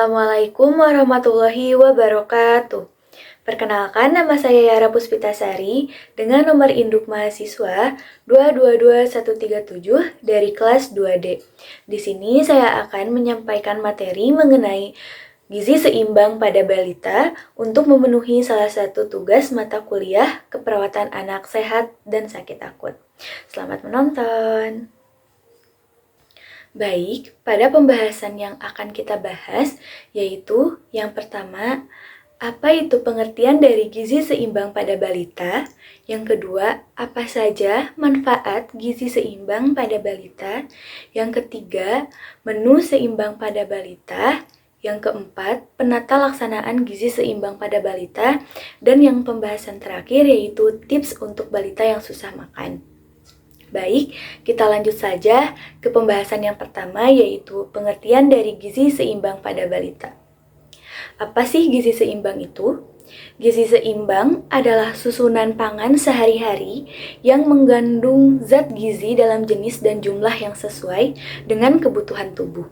Assalamualaikum warahmatullahi wabarakatuh. Perkenalkan, nama saya Yara Puspitasari dengan nomor induk mahasiswa 222137 dari kelas 2D. Di sini saya akan menyampaikan materi mengenai gizi seimbang pada balita untuk memenuhi salah satu tugas mata kuliah keperawatan anak sehat dan sakit akut. Selamat menonton. Baik, pada pembahasan yang akan kita bahas, yaitu yang pertama, apa itu pengertian dari gizi seimbang pada balita? Yang kedua, apa saja manfaat gizi seimbang pada balita? Yang ketiga, menu seimbang pada balita. Yang keempat, penata laksanaan gizi seimbang pada balita. Dan yang pembahasan terakhir yaitu tips untuk balita yang susah makan. Baik, kita lanjut saja ke pembahasan yang pertama, yaitu pengertian dari gizi seimbang pada balita. Apa sih gizi seimbang itu? Gizi seimbang adalah susunan pangan sehari-hari yang mengandung zat gizi dalam jenis dan jumlah yang sesuai dengan kebutuhan tubuh.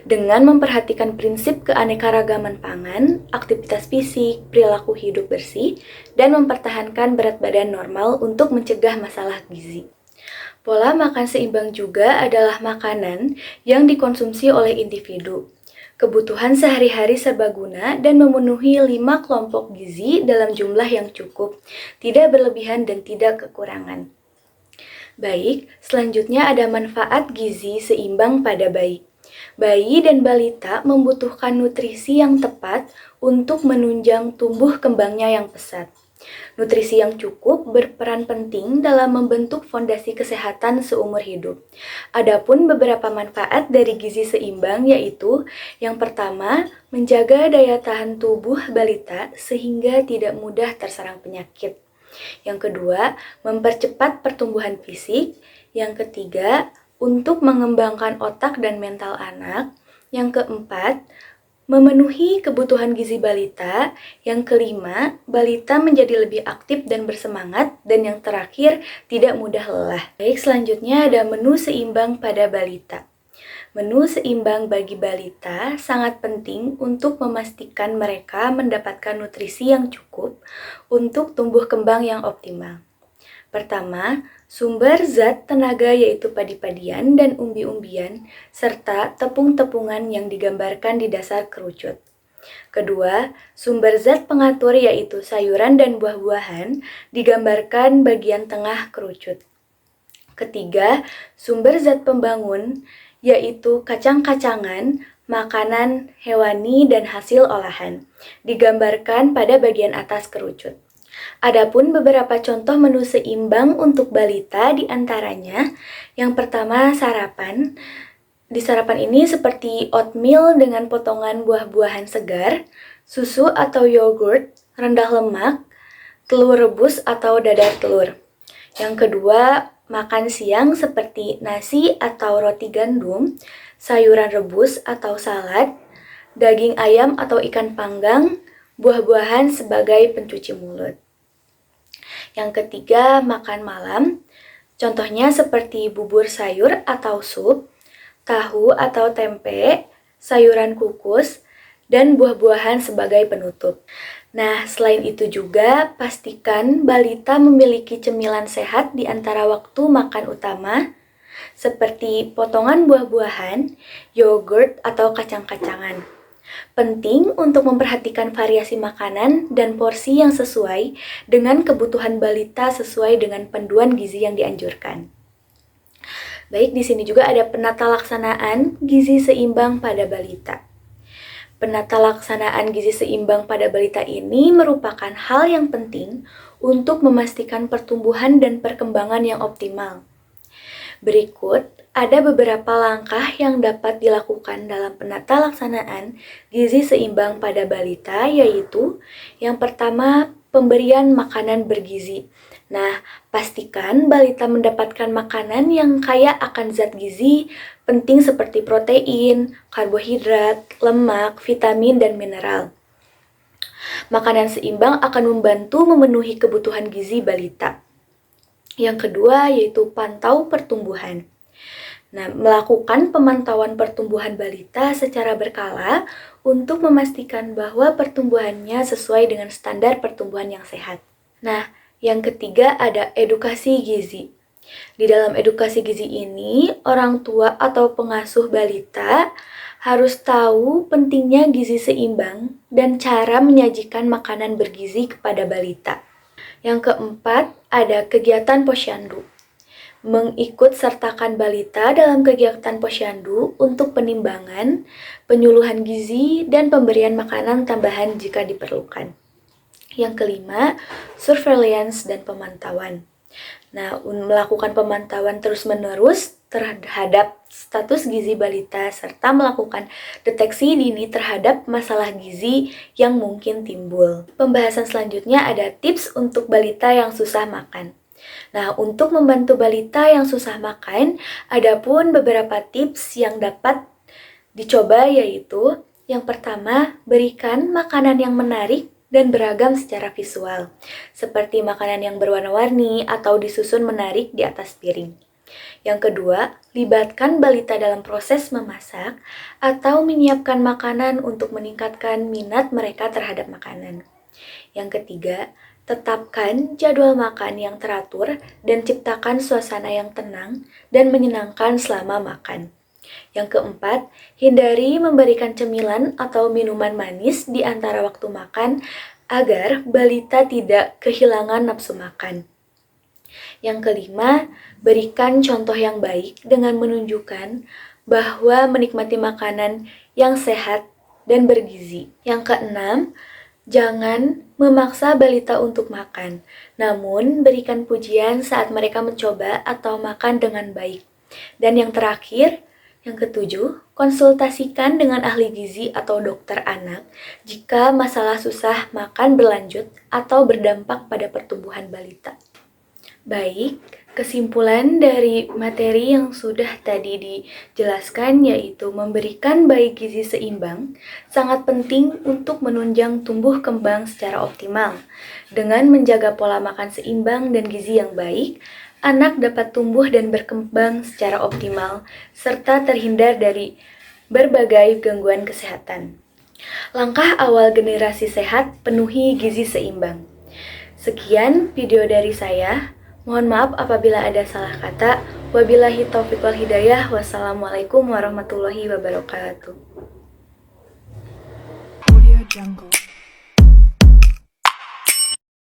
Dengan memperhatikan prinsip keanekaragaman pangan, aktivitas fisik, perilaku hidup bersih, dan mempertahankan berat badan normal untuk mencegah masalah gizi. Pola makan seimbang juga adalah makanan yang dikonsumsi oleh individu. Kebutuhan sehari-hari serbaguna dan memenuhi 5 kelompok gizi dalam jumlah yang cukup, tidak berlebihan dan tidak kekurangan. Baik, selanjutnya ada manfaat gizi seimbang pada bayi. Bayi dan balita membutuhkan nutrisi yang tepat untuk menunjang tumbuh kembangnya yang pesat. Nutrisi yang cukup berperan penting dalam membentuk fondasi kesehatan seumur hidup. Adapun beberapa manfaat dari gizi seimbang yaitu yang pertama, menjaga daya tahan tubuh balita sehingga tidak mudah terserang penyakit. Yang kedua, mempercepat pertumbuhan fisik. Yang ketiga, untuk mengembangkan otak dan mental anak. Yang keempat, memenuhi kebutuhan gizi balita. Yang kelima, balita menjadi lebih aktif dan bersemangat. Dan yang terakhir, tidak mudah lelah. Baik, selanjutnya ada menu seimbang pada balita. Menu seimbang bagi balita sangat penting untuk memastikan mereka mendapatkan nutrisi yang cukup untuk tumbuh kembang yang optimal. Pertama, sumber zat tenaga yaitu padi-padian dan umbi-umbian, serta tepung-tepungan yang digambarkan di dasar kerucut. Kedua, sumber zat pengatur yaitu sayuran dan buah-buahan, digambarkan bagian tengah kerucut. Ketiga, sumber zat pembangun yaitu kacang-kacangan, makanan hewani dan hasil olahan, digambarkan pada bagian atas kerucut. Adapun beberapa contoh menu seimbang untuk balita diantaranya, yang pertama sarapan. Di sarapan ini seperti oatmeal dengan potongan buah-buahan segar, susu atau yogurt, rendah lemak, telur rebus atau dadar telur. Yang kedua, makan siang seperti nasi atau roti gandum, sayuran rebus atau salad, daging ayam atau ikan panggang, buah-buahan sebagai pencuci mulut. Yang ketiga, makan malam. Contohnya seperti bubur sayur atau sup, tahu atau tempe, sayuran kukus, dan buah-buahan sebagai penutup. Nah, selain itu juga pastikan balita memiliki cemilan sehat di antara waktu makan utama, seperti potongan buah-buahan, yogurt, atau kacang-kacangan. Penting untuk memperhatikan variasi makanan dan porsi yang sesuai dengan kebutuhan balita sesuai dengan panduan gizi yang dianjurkan. Baik, di sini juga ada penata laksanaan gizi seimbang pada balita. Penata laksanaan gizi seimbang pada balita ini merupakan hal yang penting untuk memastikan pertumbuhan dan perkembangan yang optimal. Berikut ada beberapa langkah yang dapat dilakukan dalam penata laksanaan gizi seimbang pada balita, yaitu yang pertama, pemberian makanan bergizi. Nah, pastikan balita mendapatkan makanan yang kaya akan zat gizi penting seperti protein, karbohidrat, lemak, vitamin, dan mineral. Makanan seimbang akan membantu memenuhi kebutuhan gizi balita. Yang kedua yaitu pantau pertumbuhan. Nah, melakukan pemantauan pertumbuhan balita secara berkala untuk memastikan bahwa pertumbuhannya sesuai dengan standar pertumbuhan yang sehat. Nah, yang ketiga ada edukasi gizi. Di dalam edukasi gizi ini, orang tua atau pengasuh balita harus tahu pentingnya gizi seimbang dan cara menyajikan makanan bergizi kepada balita. Yang keempat, ada kegiatan posyandu. Mengikut sertakan balita dalam kegiatan posyandu untuk penimbangan, penyuluhan gizi, dan pemberian makanan tambahan jika diperlukan. Yang kelima, surveillance dan pemantauan. Nah, melakukan pemantauan terus-menerus terhadap status gizi balita serta melakukan deteksi dini terhadap masalah gizi yang mungkin timbul. Pembahasan selanjutnya ada tips untuk balita yang susah makan. Nah, untuk membantu balita yang susah makan, ada pun beberapa tips yang dapat dicoba yaitu yang pertama, berikan makanan yang menarik dan beragam secara visual, seperti makanan yang berwarna-warni atau disusun menarik di atas piring. Yang kedua, libatkan balita dalam proses memasak atau menyiapkan makanan untuk meningkatkan minat mereka terhadap makanan. Yang ketiga, tetapkan jadwal makan yang teratur dan ciptakan suasana yang tenang dan menyenangkan selama makan. Yang keempat, hindari memberikan cemilan atau minuman manis di antara waktu makan agar balita tidak kehilangan nafsu makan. Yang kelima, berikan contoh yang baik dengan menunjukkan bahwa menikmati makanan yang sehat dan bergizi. Yang keenam, jangan memaksa balita untuk makan, namun berikan pujian saat mereka mencoba atau makan dengan baik. Dan yang terakhir, yang ketujuh, konsultasikan dengan ahli gizi atau dokter anak jika masalah susah makan berlanjut atau berdampak pada pertumbuhan balita. Baik, kesimpulan dari materi yang sudah tadi dijelaskan yaitu memberikan bayi gizi seimbang sangat penting untuk menunjang tumbuh kembang secara optimal. Dengan menjaga pola makan seimbang dan gizi yang baik, anak dapat tumbuh dan berkembang secara optimal serta terhindar dari berbagai gangguan kesehatan. Langkah awal generasi sehat, penuhi gizi seimbang. Sekian video dari saya. Mohon maaf apabila ada salah kata. Wabillahi taufiq wal hidayah. Wassalamualaikum warahmatullahi wabarakatuh. Audio Jungle.